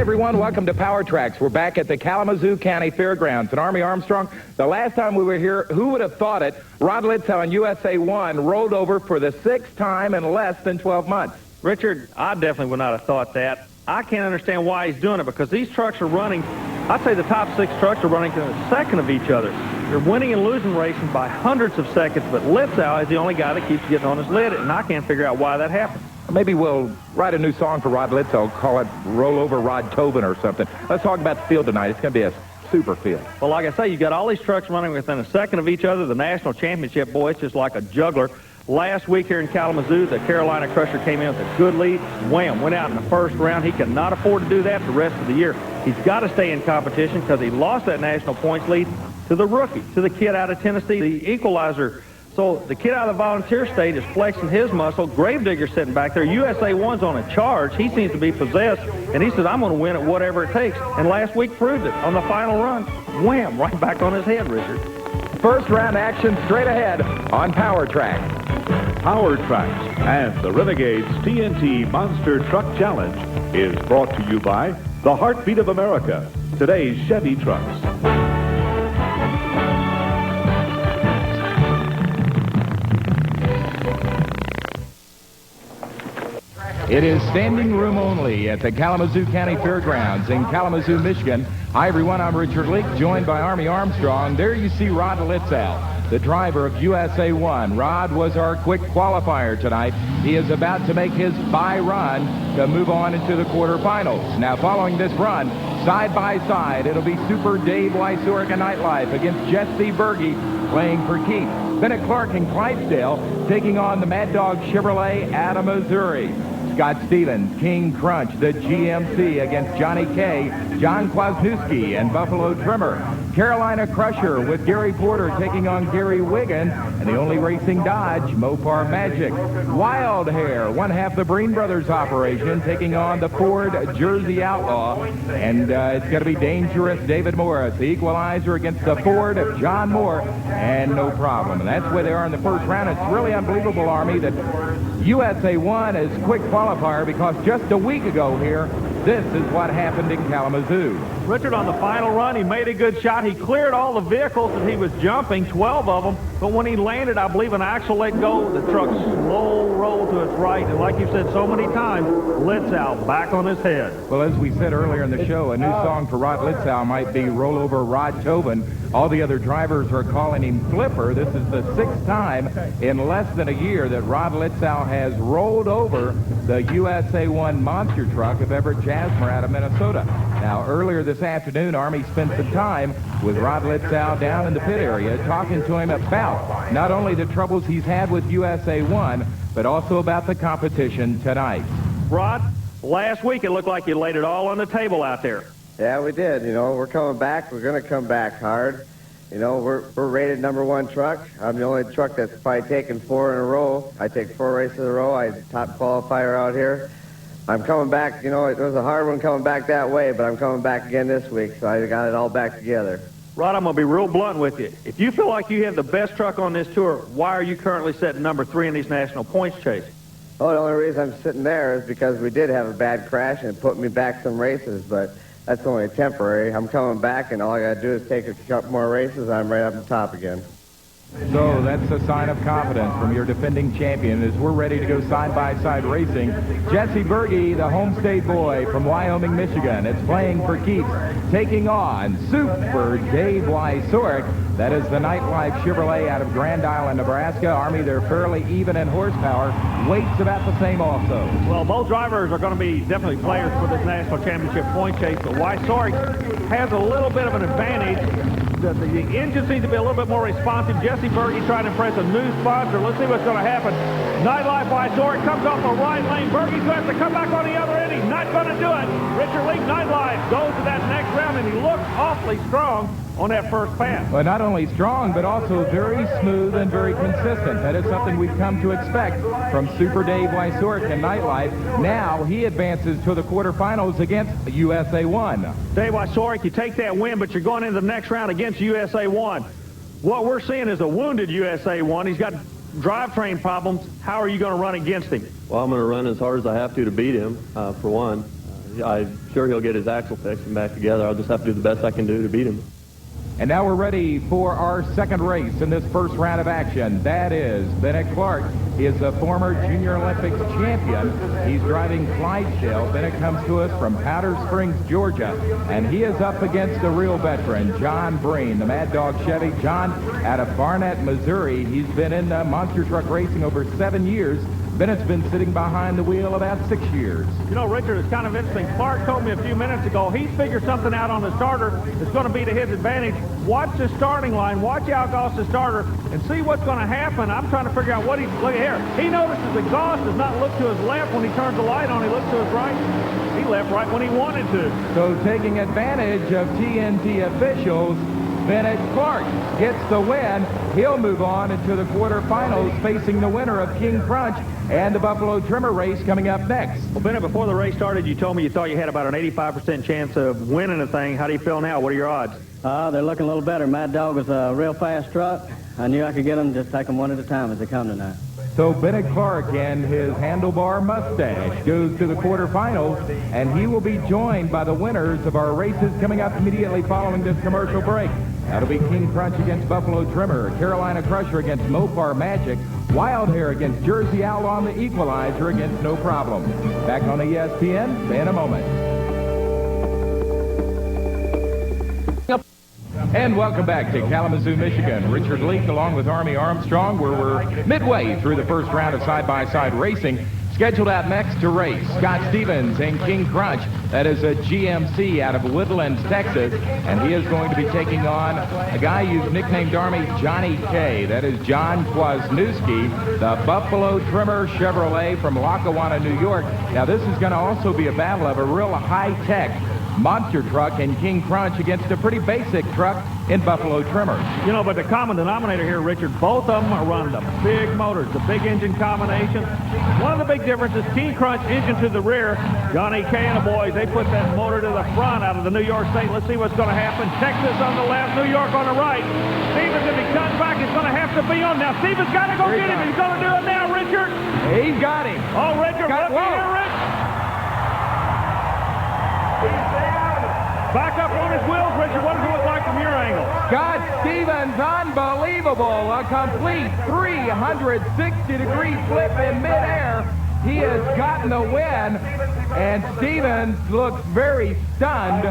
everyone. Welcome to Power Tracks. We're back at the Kalamazoo County Fairgrounds. And Army Armstrong, the last time we were here, who would have thought it? Rod Litzow in USA 1 rolled over for the 6th time in less than 12 months. Richard, I definitely would not have thought that. I can't understand why he's doing it, because these trucks are running, I'd say the top 6 trucks are running to a second of each other. They're winning and losing races by hundreds of seconds, but Litzow is the only guy that keeps getting on his lid, and I can't figure out why that happened. Maybe we'll write a new song for Rod Litzow, call it Roll Over Rod Tobin or something. Let's talk about the field tonight. It's going to be a super field. Well, like I say, you've got all these trucks running within a second of each other. The national championship, boy, it's just like a juggler. Last week here in Kalamazoo, the Carolina Crusher came in with a good lead. Wham, went out in the first round. He cannot afford to do that the rest of the year. He's got to stay in competition because he lost that national points lead to the rookie, to the kid out of Tennessee, the equalizer. So the kid out of the volunteer state is flexing his muscle. Gravedigger's sitting back there. USA 1's on a charge. He seems to be possessed, and he says, I'm going to win it whatever it takes. And last week proved it on the final run. Wham, right back on his head, Richard. First round action straight ahead on Power Tracks. Power Tracks and the Renegades TNT Monster Truck Challenge is brought to you by the Heartbeat of America, today's Chevy trucks. It is standing room only at the Kalamazoo County Fairgrounds in Kalamazoo, Michigan. Hi, everyone. I'm Richard Leake, joined by Army Armstrong. There you see Rod Litzow, the driver of USA 1. Rod was our quick qualifier tonight. He is about to make his bye run to move on into the quarterfinals. Now, following this run, side by side, it'll be Super Dave Wysoric and Nightlife against Jesse Berge playing for keeps. Bennett Clark and Clydesdale taking on the Mad Dog Chevrolet out of Missouri. Scott Stevens, King Crunch, the GMC against Johnny K, John Kwasniewski, and Buffalo Trimmer. Carolina Crusher with Gary Porter taking on Gary Wiggin, and the only racing Dodge, Mopar Magic. Wild Hair, one half the Breen Brothers operation, taking on the Ford Jersey Outlaw, and it's going to be Dangerous David Morris, the Equalizer against the Ford of John Moore, and no problem. And that's where they are in the first round. It's really unbelievable, Army, that USA 1 is quick qualifier, because just a week ago here, this is what happened in Kalamazoo. Richard, on the final run, he made a good shot. He cleared all the vehicles that he was jumping, 12 of them. But when he landed, I believe an axle let go. The truck slow rolled to its right. And like you said so many times, Litzow back on his head. Well, as we said earlier in the show, a new song for Rod Litzow might be Roll Over Rod Tobin. All the other drivers are calling him Flipper. This is the 6th time in less than a year that Rod Litzow has rolled over the USA 1 monster truck of Everett Jasmer out of Minnesota. Now, earlier this afternoon, Army spent some time with Rod Litzow down in the pit area talking to him about not only the troubles he's had with USA 1, but also about the competition tonight. Rod, last week it looked like you laid it all on the table out there. Yeah, we did. You know, we're coming back. We're going to come back hard. You know, we're rated #1 truck. I'm the only truck that's probably taken 4 in a row. I take 4 races in a row. I'm top qualifier out here. I'm coming back. You know, it was a hard one coming back that way, but I'm coming back again this week, so I got it all back together. Rod, I'm going to be real blunt with you. If you feel like you have the best truck on this tour, why are you currently sitting #3 in these national points chase? Oh, the only reason I'm sitting there is because we did have a bad crash and it put me back some races, but that's only temporary. I'm coming back, and all I got to do is take a couple more races, and I'm right up the top again. So that's a sign of confidence from your defending champion as we're ready to go side-by-side racing. Jesse Berge, the home state boy from Wyoming, Michigan. It's playing for keeps, taking on Super Dave Wysoric. That is the Nightlife Chevrolet out of Grand Island, Nebraska. Army, they're fairly even in horsepower. Weight's about the same also. Well, both drivers are going to be definitely players for this national championship point chase, but Wysoric has a little bit of an advantage. The engine seems to be a little bit more responsive. Jesse Berge trying to impress a new sponsor. Let's see what's going to happen. Nightlife Wysoric comes off the right lane. Berge's going to have to come back on the other end. He's not going to do it. Richard Leake, Nightlife goes to that next round, and he looks awfully strong on that first pass. Well, not only strong, but also very smooth and very consistent. That is something we've come to expect from Super Dave Wysoric and Nightlife. Now he advances to the quarterfinals against USA 1. Dave Wysoric, you take that win, but you're going into the next round against USA 1. What we're seeing is a wounded USA 1. He's got drivetrain problems. How are you going to run against him? Well, I'm going to run as hard as I have to beat him, for one. I'm sure he'll get his axle fixed and back together. I'll just have to do the best I can do to beat him. And now we're ready for our second race in this first round of action. That is Bennett Clark. He is a former Junior Olympics champion. He's driving Clydesdale. Bennett comes to us from Powder Springs, Georgia, and he is up against a real veteran, John Breen, the Mad Dog Chevy. John, out of Barnett, Missouri. He's been in monster truck racing over 7 years. Bennett's been sitting behind the wheel about 6 years. You know, Richard, it's kind of interesting. Clark told me a few minutes ago he's figured something out on the starter that's going to be to his advantage. Watch the starting line. Watch Algoss the starter and see what's going to happen. I'm trying to figure out what he's... Look here. He notices exhaust does not look to his left when he turns the light on. He looks to his right. He left right when he wanted to. So taking advantage of TNT officials, Bennett Clark gets the win. He'll move on into the quarterfinals, facing the winner of King Crunch and the Buffalo Trimmer race coming up next. Well, Bennett, before the race started, you told me you thought you had about an 85% chance of winning the thing. How do you feel now? What are your odds? They're looking a little better. Mad Dog was a real fast truck. I knew I could get them, just take them one at a time as they come tonight. So Bennett Clark and his handlebar mustache goes to the quarterfinals, and he will be joined by the winners of our races coming up immediately following this commercial break. That'll be King Crunch against Buffalo Trimmer, Carolina Crusher against Mopar Magic, Wild Hair against Jersey Outlaw, and the Equalizer against No Problem. Back on ESPN in a moment. And welcome back to Kalamazoo, Michigan. Richard Leak along with Army Armstrong, where we're midway through the first round of side-by-side racing. Scheduled out next to race, Scott Stevens and King Crunch. That is a GMC out of Woodlands, Texas, and he is going to be taking on a guy you've nicknamed Army Johnny K. That is John Kwasniewski, the Buffalo Trimmer Chevrolet from Lackawanna, New York. Now, this is going to also be a battle of a real high-tech monster truck in King Crunch against a pretty basic truck in Buffalo Trimmer. You know, but the common denominator here, Richard, both of them are running the big motors, the big engine combination. One of the big differences, King Crunch engine to the rear. Johnny K and the boys, they put that motor to the front out of the New York State. Let's see what's going to happen. Texas on the left, New York on the right. Stevens, if he cuts back, it's going to have to be on. Now, Stevens got to go get him. He's going to do it now, Richard. He's got him. Oh, Richard, look here, Rich. Back up on his wheels, Richard. What does it look like from your angle? Scott Stevens, unbelievable. A complete 360-degree flip in midair. He has gotten the win, and Stevens looks very stunned,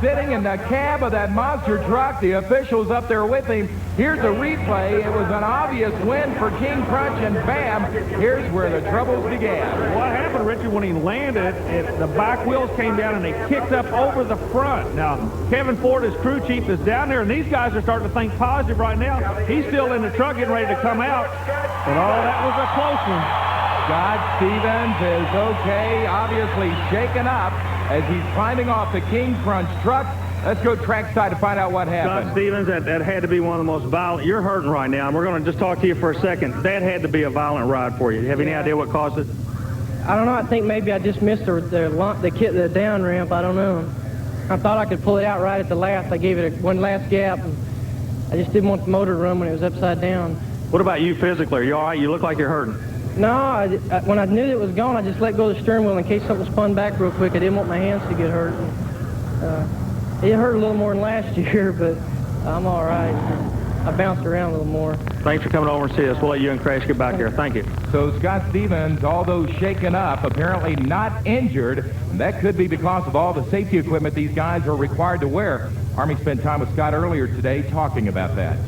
sitting in the cab of that monster truck. The officials up there with him. Here's a replay. It was an obvious win for King Crunch, and bam, here's where the troubles began. What happened, Richard, when he landed, the back wheels came down and they kicked up over the front. Now, Kevin Ford, his crew chief, is down there, and these guys are starting to think positive right now. He's still in the truck getting ready to come out, but oh, that was a close one. Scott Stevens is okay, obviously shaken up as he's climbing off the King Crunch truck. Let's go trackside to find out what happened. Scott Stevens, that had to be one of the most violent. You're hurting right now, and we're going to just talk to you for a second. That had to be a violent ride for you. Do you have any idea what caused it? I don't know. I think maybe I just missed the down ramp. I don't know. I thought I could pull it out right at the last. I gave it one last gap, and I just didn't want the motor to run when it was upside down. What about you physically? Are you all right? You look like you're hurting. No, when I knew it was gone, I just let go of the steering wheel in case something spun back real quick. I didn't want my hands to get hurt. It hurt a little more than last year, but I'm all right. I bounced around a little more. Thanks for coming over and see us. We'll let you and Crash get back here. Thank you. So Scott Stevens, although shaken up, apparently not injured. That could be because of all the safety equipment these guys are required to wear. Army spent time with Scott earlier today talking about that.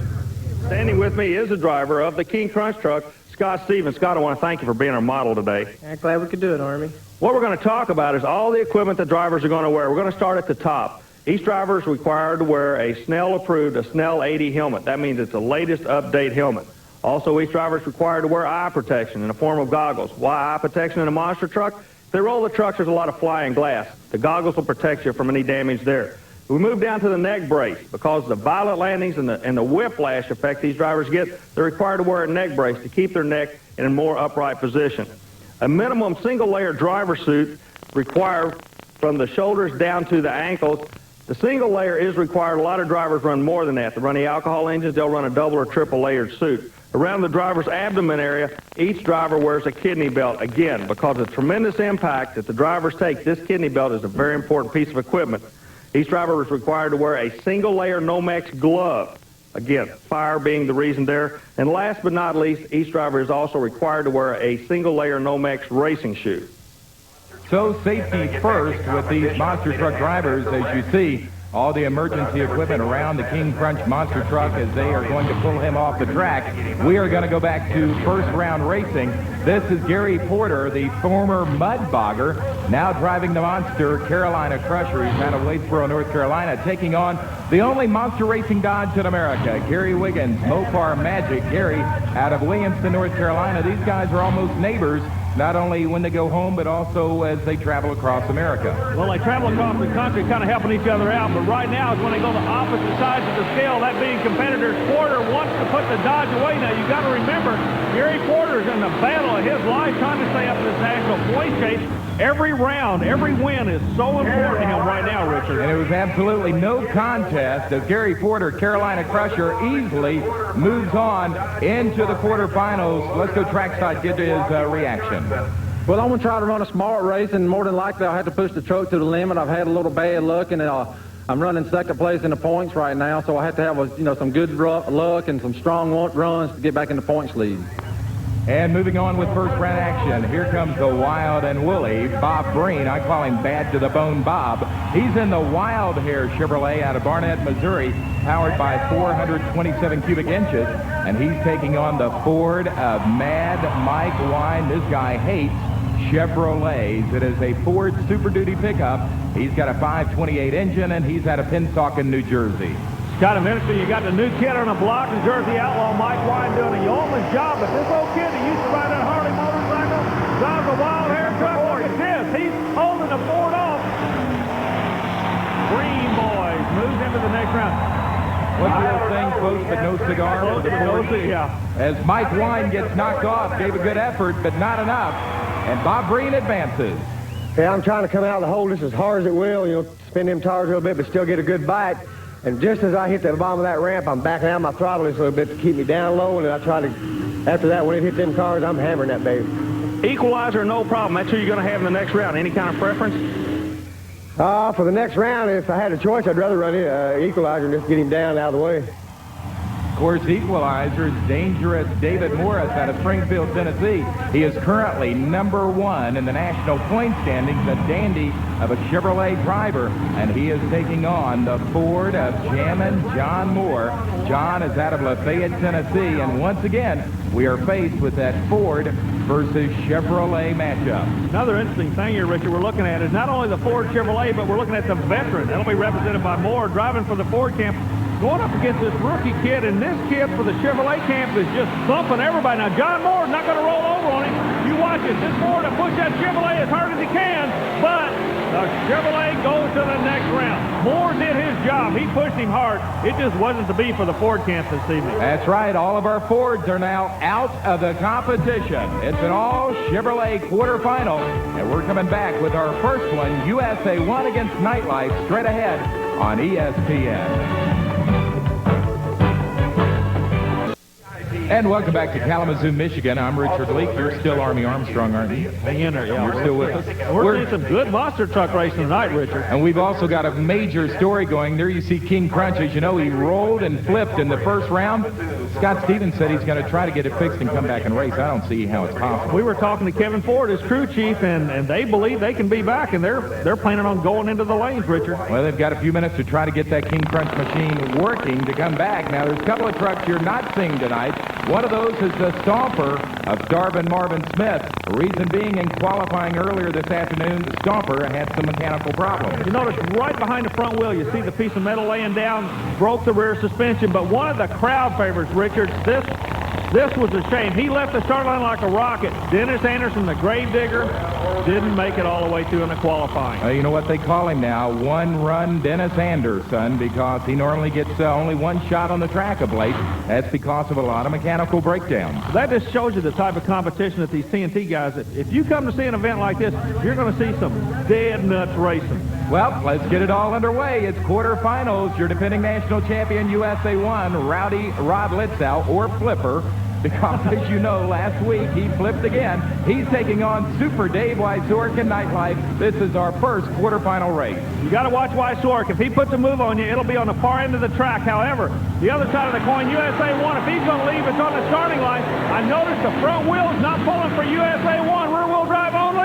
Standing with me is the driver of the King Crunch truck, Scott Stevens. Scott, I want to thank you for being our model today. I'm glad we could do it, Army. What we're going to talk about is all the equipment the drivers are going to wear. We're going to start at the top. Each driver is required to wear a Snell-approved, a Snell 80 helmet. That means it's the latest update helmet. Also, each driver is required to wear eye protection in the form of goggles. Why eye protection in a monster truck? If they roll the trucks, there's a lot of flying glass. The goggles will protect you from any damage there. We move down to the neck brace. Because of the violent landings and the whiplash effect these drivers get, they're required to wear a neck brace to keep their neck in a more upright position. A minimum single-layer driver suit required from the shoulders down to the ankles. The single layer is required. A lot of drivers run more than that. To run the alcohol engines, they'll run a double or triple layered suit. Around the driver's abdomen area, each driver wears a kidney belt. Again, because of the tremendous impact that the drivers take, this kidney belt is a very important piece of equipment. Each driver is required to wear a single-layer Nomex glove. Again, fire being the reason there. And last but not least, each driver is also required to wear a single-layer Nomex racing shoe. So safety first with these monster truck drivers. As you see, all the emergency equipment around the King Crunch monster truck as they are going to pull him off the track. We are going to go back to first round racing. This is Gary Porter, the former mud bogger, now driving the monster Carolina Crusher. He's out of Wadesboro, North Carolina, taking on the only monster racing Dodge in America, Gary Wiggins, Mopar Magic. Gary out of Williamston, North Carolina. These guys are almost neighbors, not only when they go home, but also as they travel across America. Well, they travel across the country kind of helping each other out, but right now is when they go to opposite sides of the scale, that being competitors. Porter wants to put the Dodge away. Now, you got to remember, Gary Porter's in the battle of his life trying to stay up in this national point chase. Every round, every win is so important to him right now, Richard. And it was absolutely no contest as Gary Porter, Carolina Crusher, easily moves on into the quarterfinals. Let's go trackside, get to his reaction. Well, I'm going to try to run a smart race, and more than likely I'll have to push the truck to the limit. I've had a little bad luck, and I'm running second place in the points right now, so I have to have some good luck and some strong runs to get back in the points lead. And moving on with first round action, here comes the wild and woolly Bob Breen. I call him Bad to the Bone Bob. He's in the Wild Hair Chevrolet out of Barnett, Missouri, powered by 427 cubic inches, and he's taking on the Ford of Mad Mike Wine. This guy hates Chevrolets. It is a Ford Super Duty pickup. He's got a 528 engine, and he's out of Pennsauken, New Jersey. Scott, a minute ago, you got the new kid on the block, the Jersey Outlaw Mike Wine doing a yeoman's job, but this old kid that used to ride that Harley motorcycle drives a Wild Hair truck. Look at this. He's holding the Ford off. Green Boys moves into the next round. What's the old thing? Close but no cigar. Close but no cigar, yeah. As Mike Wine gets knocked off, gave a good effort, but not enough. And Bob Breen advances. Yeah, I'm trying to come out of the hole just as hard as it will, spin them tires a little bit, but still get a good bite. And just as I hit the bottom of that ramp, I'm backing out my throttle just a little bit to keep me down low, and then I try to, after that, when it hit them cars, I'm hammering that baby. Equalizer, no problem. That's who you're going to have in the next round. Any kind of preference? For the next round, if I had a choice, I'd rather run equalizer and just get him down out of the way. Of course, equalizers, dangerous David Morris out of Springfield, Tennessee. He is currently #1 in the national point standings, a dandy of a Chevrolet driver, and he is taking on the Ford of Jammin' John Moore. John is out of Lafayette, Tennessee, and once again, we are faced with that Ford versus Chevrolet matchup. Another interesting thing here, Richard, we're looking at is not only the Ford Chevrolet, but we're looking at the veteran. That'll be represented by Moore, driving for the Ford camp, going up against this rookie kid, and this kid for the Chevrolet camp is just thumping everybody. Now, John Moore's not going to roll over on him. You watch it. This Ford will push that Chevrolet as hard as he can, but the Chevrolet goes to the next round. Moore did his job. He pushed him hard. It just wasn't to be for the Ford camp this evening. That's right. All of our Fords are now out of the competition. It's an all Chevrolet quarterfinal, and we're coming back with our first one, USA 1 against Nightlife, straight ahead on ESPN. And welcome back to Kalamazoo, Michigan. I'm Richard Leake. You're still Army Armstrong, aren't you? Hang in there, yeah. You're still with us. We're seeing some good monster truck racing tonight, Richard. And we've also got a major story going. There you see King Crunch. As you know, he rolled and flipped in the first round. Scott Stevens said he's going to try to get it fixed and come back and race. I don't see how it's possible. We were talking to Kevin Ford, his crew chief, and they believe they can be back, and they're planning on going into the lanes, Richard. Well, they've got a few minutes to try to get that King Crunch machine working to come back. Now, there's a couple of trucks you're not seeing tonight. One of those is the Stomper of Darvin Marvin Smith. The reason being, in qualifying earlier this afternoon, the Stomper had some mechanical problems. You notice right behind the front wheel, you see the piece of metal laying down, broke the rear suspension, but one of the crowd favorites, Richard, this was a shame. He left the start line like a rocket. Dennis Anderson, the grave digger, didn't make it all the way through in the qualifying. You know what they call him now? One-run Dennis Anderson, because he normally gets only one shot on the track of late. That's because of a lot of mechanical breakdowns. That just shows you the type of competition that these TNT guys, if you come to see an event like this, you're going to see some dead nuts racing. Well, let's get it all underway. It's quarterfinals. Your defending national champion, USA 1, Rowdy Rod Litzow, or Flipper, because, as you know, last week he flipped again. He's taking on Super Dave Wysork in Nightlife. This is our first quarterfinal race. You got to watch Wysork. If he puts a move on you, it'll be on the far end of the track. However, the other side of the coin, USA 1, if he's going to leave, it's on the starting line. I noticed the front wheel's not pulling for USA 1. Rear wheel drive only.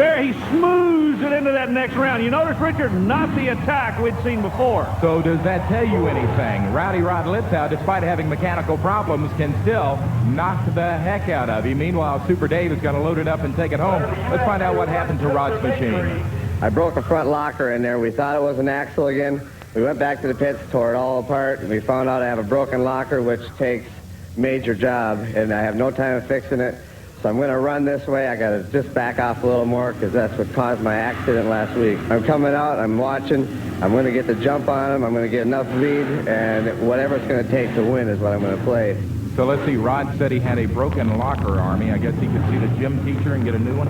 He smooths it into that next round. You notice, Richard, not the attack we'd seen before. So does that tell you anything? Rowdy Rod Litzow, despite having mechanical problems, can still knock the heck out of him. Meanwhile, Super Dave is going to load it up and take it home. Let's find out what happened to Rod's machine. I broke a front locker in there. We thought it was an axle again. We went back to the pits, tore it all apart, and we found out I have a broken locker, which takes major job, and I have no time of fixing it. So I'm going to run this way. I got to just back off a little more because that's what caused my accident last week. I'm coming out. I'm watching. I'm going to get the jump on him. I'm going to get enough lead, and whatever it's going to take to win is what I'm going to play. So let's see. Rod said he had a broken locker, Army. I guess he could see the gym teacher and get a new one?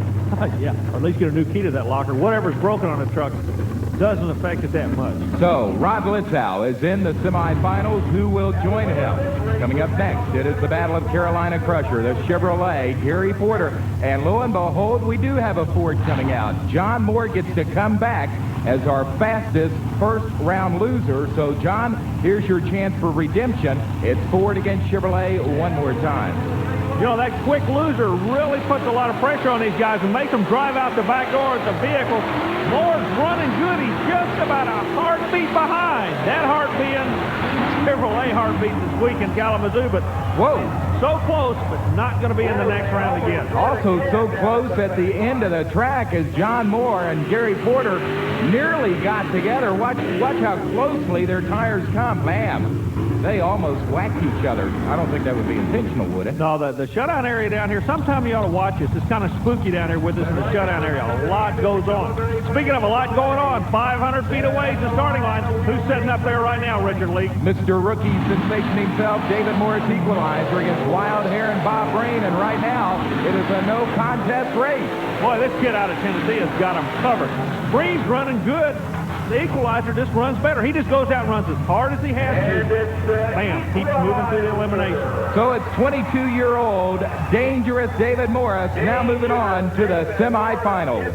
Yeah, or at least get a new key to that locker. Whatever's broken on the truck doesn't affect it that much. So, Rod Litzow is in the semifinals. Who will join him? Coming up next, it is the Battle of Carolina Crusher, the Chevrolet, Gary Porter. And lo and behold, we do have a Ford coming out. John Moore gets to come back as our fastest first-round loser. So, John, here's your chance for redemption. It's Ford against Chevrolet one more time. You know, that quick loser really puts a lot of pressure on these guys and makes them drive out the back door of the vehicle. Moore's running good. He's just about a heartbeat behind. That heart being Chevrolet heartbeat this week in Kalamazoo, but whoa, so close, but not going to be in the next round again. Also so close at the end of the track as John Moore and Gary Porter nearly got together. Watch how closely their tires come. Bam. They almost whacked each other. I don't think that would be intentional, would it? No, the shutdown area down here, sometime you ought to watch this. It's kind of spooky down here with us in the shutdown area. A lot goes on. Speaking of a lot going on, 500 feet away is the starting line. Who's sitting up there right now, Richard Leake? Mr. Rookie Sensation himself, David Morris equalizer against Wild Hair and Bob Brain, and right now it is a no-contest race. Boy, this kid out of Tennessee has got him covered. Brain's running good. The equalizer just runs better. He just goes out and runs as hard as he has to. Bam, keeps moving through the elimination. So it's 22-year-old dangerous David Morris now moving on to the semifinals.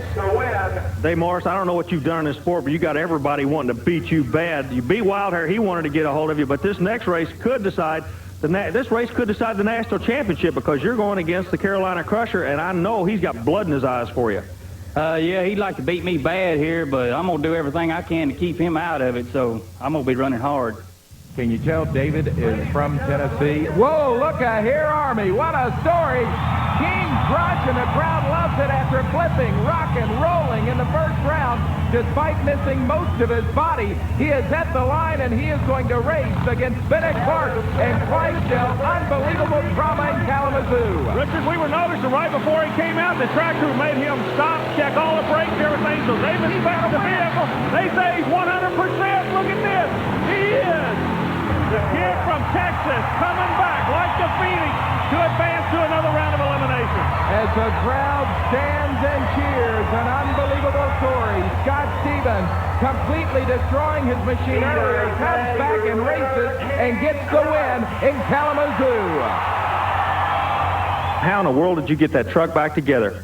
Dave Morris, I don't know what you've done in this sport, but you got everybody wanting to beat you bad. You beat Wild Hair. He wanted to get a hold of you, but this next race could decide the national championship because you're going against the Carolina Crusher, and I know he's got blood in his eyes for you. Yeah, he'd like to beat me bad here, but I'm going to do everything I can to keep him out of it, so I'm going to be running hard. Can you tell David is from Tennessee? Whoa, look here, Army. What a story. King Crush, and the crowd loves it after flipping, rocking, rolling in the first round. Despite missing most of his body, he is at the line, and he is going to race against Bennett Clark and Clydesdale. Unbelievable drama in Kalamazoo. Richard, we were noticing right before he came out, the track crew made him stop, check all the brakes, everything. So they've inspected the vehicle. They say he's 100%. Look at this. He is. The kid from Texas coming back like the Phoenix to advance to another round of elimination. As the crowd stands and cheers, an unbelievable story. Scott Stevens completely destroying his machine earlier, comes back and races and gets the win in Kalamazoo. How in the world did you get that truck back together?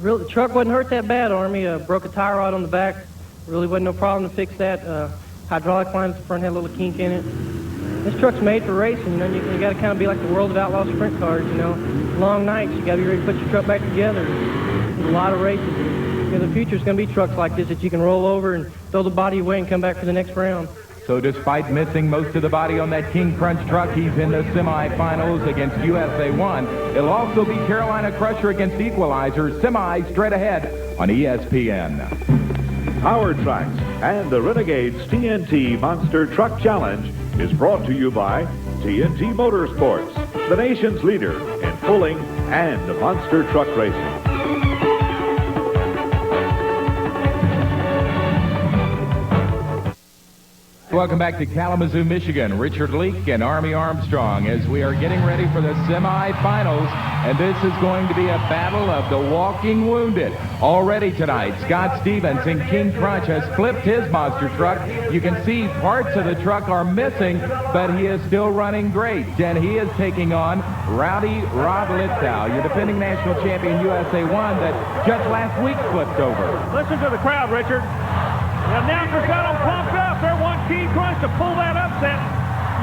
The truck wasn't hurt that bad, Army. Broke a tie rod on the back. Really wasn't no problem to fix that. Hydraulic line at the front had a little kink in it. This truck's made for racing, you know. You got to kind of be like the World of Outlaw sprint cars, you know. Long nights, you got to be ready to put your truck back together. There's a lot of races. You know, the future's going to be trucks like this that you can roll over and throw the body away and come back for the next round. So despite missing most of the body on that King Crunch truck, he's in the semifinals against USA 1. It'll also be Carolina Crusher against Equalizer, semi straight ahead on ESPN. Power Tracks and the Renegades TNT Monster Truck Challenge is brought to you by TNT Motorsports, the nation's leader in pulling and monster truck racing. Welcome back to Kalamazoo, Michigan. Richard Leak and Army Armstrong as we are getting ready for the semifinals. And this is going to be a battle of the walking wounded. Already tonight, Scott Stevens in King Crunch has flipped his monster truck. You can see parts of the truck are missing, but he is still running great. And he is taking on Rowdy Rod Litzow, your defending national champion USA 1 that just last week flipped over. Listen to the crowd, Richard. The announcers got them pumped up. They want King Crunch to pull that upset.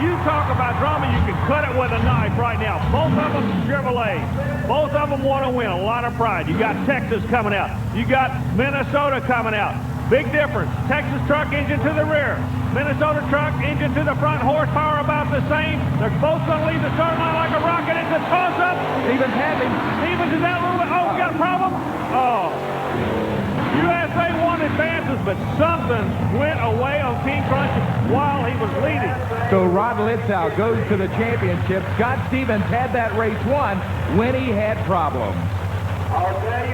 You talk about drama, you can cut it with a knife right now. Both of them Chevrolet. Both of them want to win. A lot of pride. You got Texas coming out. You got Minnesota coming out. Big difference. Texas truck engine to the rear. Minnesota truck engine to the front. Horsepower about the same. They're both going to leave the start line like a rocket. It's a toss-up. Stevens has him. Stevens is out a little bit. Oh, we got a problem. Oh. USA 1 advances, but something went away on King Crunch while he was leading. So Rod Litzow goes to the championship. Scott Stevens had that race won when he had problems.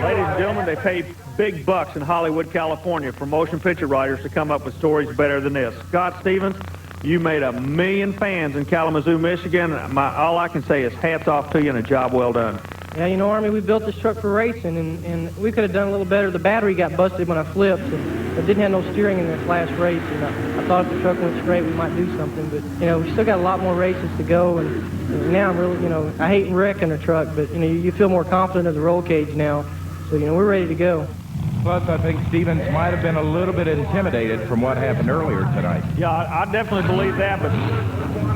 Ladies and gentlemen, they pay big bucks in Hollywood, California for motion picture writers to come up with stories better than this. Scott Stevens, you made 1 million fans in Kalamazoo, Michigan. All I can say is hats off to you and a job well done. Yeah, you know, Army, we built this truck for racing, and we could have done a little better. The battery got busted when I flipped, and I didn't have no steering in this last race. And I thought if the truck went straight, we might do something. But, you know, we still got a lot more races to go, and now I'm really, you know, I hate wrecking a truck, but, you know, you feel more confident of the roll cage now. So, you know, we're ready to go. Plus, I think Stevens might have been a little bit intimidated from what happened earlier tonight. Yeah, I definitely believe that, but,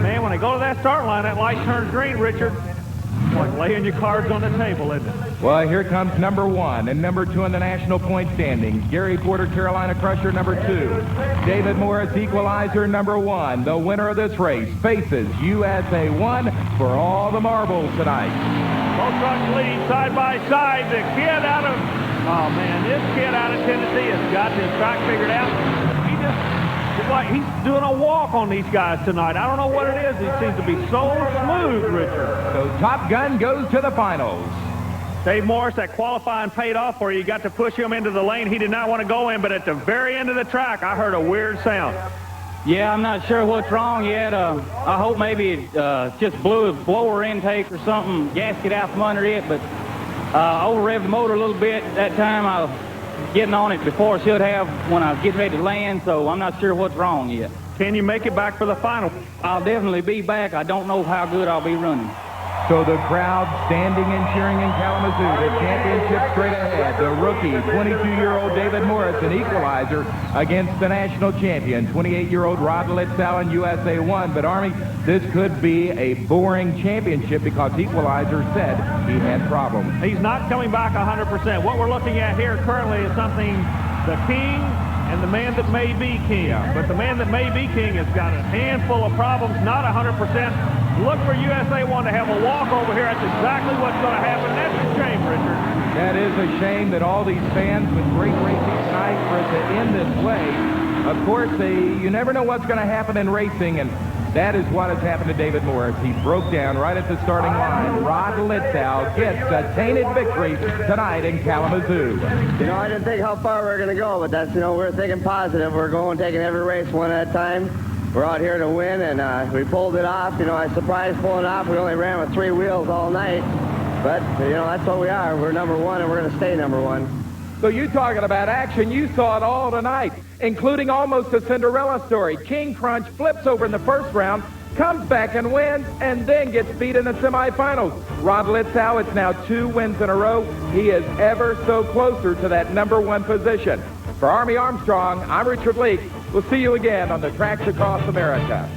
man, when they go to that start line, that light turns green, Richard. It's like laying your cards on the table, isn't it? Well, here comes number 1 and number 2 in the national point standings. Gary Porter, Carolina Crusher, number 2. David Morris, Equalizer, number 1. The winner of this race faces USA 1 for all the marbles tonight. Both trucks lead side by side. The kid out of, oh man, this kid out of Tennessee has got his track figured out. He just, it's like he's doing a walk on these guys tonight. I don't know what it is. He seems to be so smooth, Richard. So Top Gun goes to the finals. Dave Morris, that qualifying paid off for you. You got to push him into the lane he did not want to go in, but at the very end of the track, I heard a weird sound. Yeah, I'm not sure what's wrong yet. I hope maybe it just blew a blower intake or something, gasket out from under it, but over-revved the motor a little bit that time. I was getting on it before I should have when I was getting ready to land, so I'm not sure what's wrong yet. Can you make it back for the final? I'll definitely be back. I don't know how good I'll be running. So the crowd standing and cheering in Kalamazoo. The championship straight ahead. The rookie, 22-year-old David Morris, an equalizer against the national champion, 28-year-old Rod Litzow in USA 1. But, Army, this could be a boring championship because Equalizer said he had problems. He's not coming back 100%. What we're looking at here currently is something the king and the man that may be king. But the man that may be king has got a handful of problems, not 100%. Look for USA 1 to have a walkover here. That's exactly what's going to happen. That's a shame, Richard. That is a shame that all these fans with great racing tonight for it to end this way. Of course, you never know what's going to happen in racing, and that is what has happened to David Morris. He broke down right at the starting line. Rod Litzow gets a tainted victory tonight in Kalamazoo. You know, I didn't think how far we were going to go, but that's, you know, we're thinking positive. We're going, taking every race one at a time. We're out here to win, and we pulled it off. You know, I surprised pulling off. We only ran with 3 wheels all night. But, you know, that's what we are. We're number 1, and we're going to stay number 1. So you talking about action, you saw it all tonight, including almost a Cinderella story. King Crunch flips over in the first round, comes back and wins, and then gets beat in the semifinals. Rod Litzow, it's now 2 wins in a row. He is ever so closer to that number 1 position. For Army Armstrong, I'm Richard Leak. We'll see you again on the tracks across America.